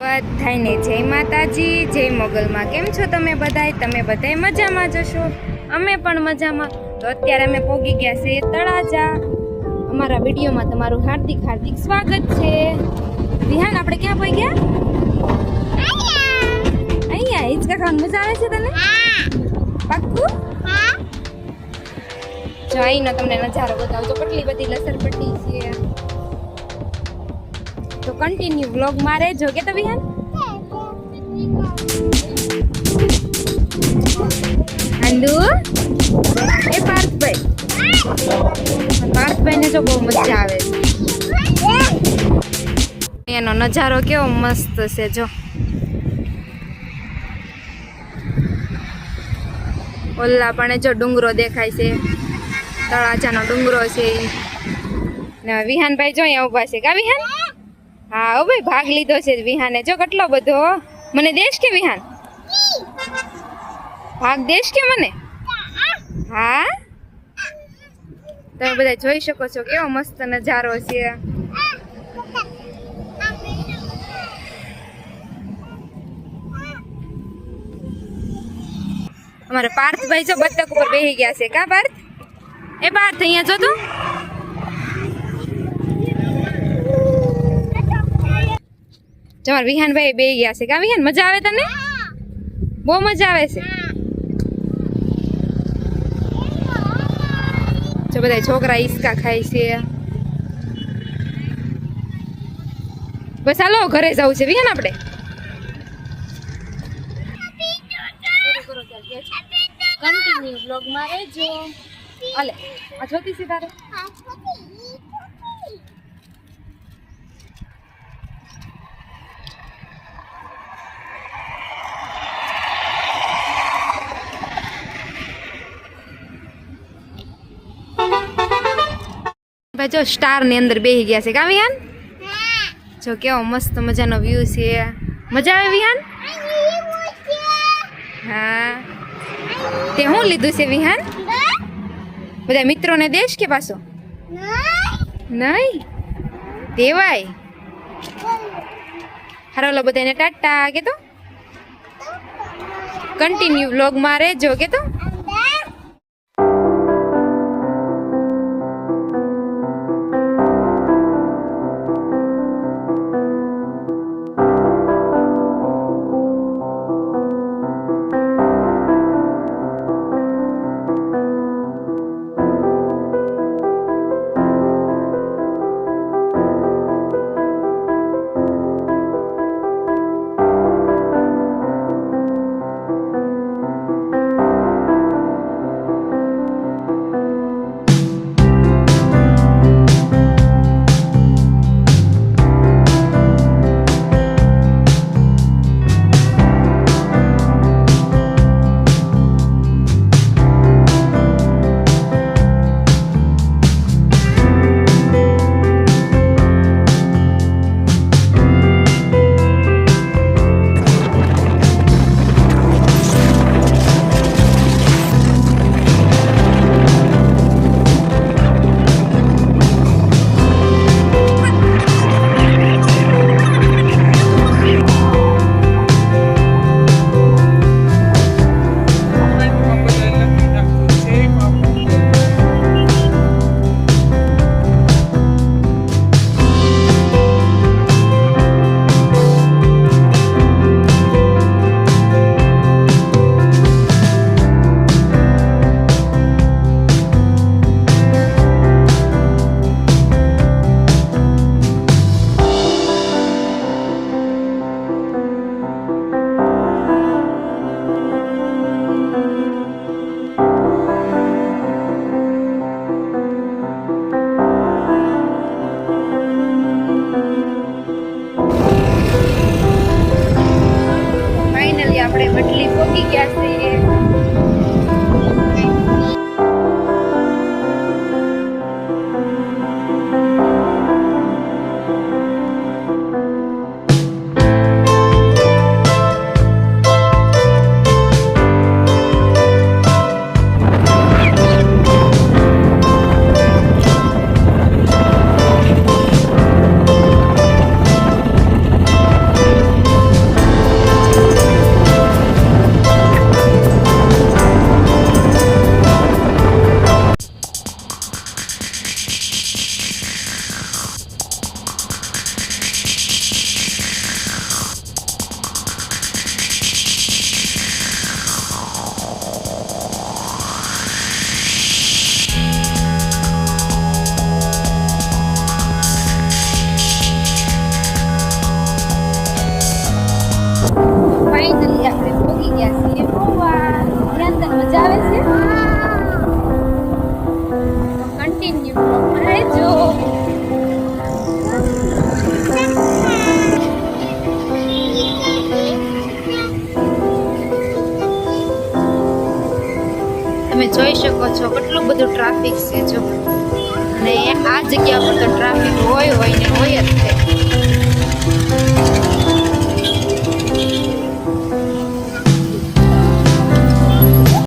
બધાયને જય માતાજી, જય મોગલમાં. કેમ છો તમે બધાય મજામાં જશો? અમે પણ મજામાં. તો અત્યારે અમે પહોંચી ગયા છે તળાજા. અમારા વિડીયોમાં તમારું હાર્દિક સ્વાગત છે. વિહાન, આપણે ક્યાં પહોંચી ગયા? અહીંયા હિંચકા ખાવાની મજા આવે છે તને? પાક્કું? જો અહીંનો તમને નજારો બતાવજો. કેટલી બધી લસરપટ્ટી છે. તો કન્ટિન્યુ વ્લોગ માં રહેજો કે તો વિહાન. હાંડુ એ પાર્થભાઈ ને જો બહુ મજા આવે છે. એનો નજારો કેવો મસ્ત છે. જો ઓલા પણ જો ડુંગરો દેખાય છે, તળાજાનો ડુંગરો છે. ને વિહાનભાઈ જો અહીંયા ઉભા છે. કા વિહાન? હા ઓ ભાઈ, ભાગ લીધો છે વિહાને. જો કેટલો બધો. મને દેશ કે વિહાન? ભાગ દેશ કે મને? હા, તમે બધા જોઈ શકો છો કેવો મસ્ત નજારો છે. અમારે પાર્થભાઈ જો બતક ઉપર બેસી ગયા છે. કા પાર્થ? એ પાર્થ અહીંયા જો તું. તમારે વિહાનભાઈ બે ગયા છે. કા વિહાન, મજા આવે તને? બહુ મજા આવે છે. જો બધા છોકરા હિંચકા ખાય છે. બસ હાલો ઘરે જવું છે વિહાન આપણે. કન્ટિન્યુ બ્લોગ માં રહેજો. હાલે આ જોતી છે તારે? ભાઈ જો સ્ટાર ની અંદર બેસી ગયા છે. કા વિહાન? જો કેવો મસ્ત મજાનો વ્યૂ છે. મજા આવે વિહાન? હા. તે શું લીધું છે વિહાન? બધા મિત્રોને દેશ કે પાછો? નહીં દેવાય. હારો બધાને ટાટા કે તો. કન્ટિન્યુ વ્લોગ માં રહેજો કે તો. આપણે વડલી પહોંચી ગયા છીએ. ફાઇનલી આપણે પહોંચી ગયા છીએ ગોવા. ત્યાં તને મજા આવે છે? કન્ટિન્યુ બ્લોગમાં રહેજો. તમે જોઈ શકો છો કેટલું બધું ટ્રાફિક છે જો. અને આ જગ્યા પર તો ટ્રાફિક હોય ને હોય જ છે.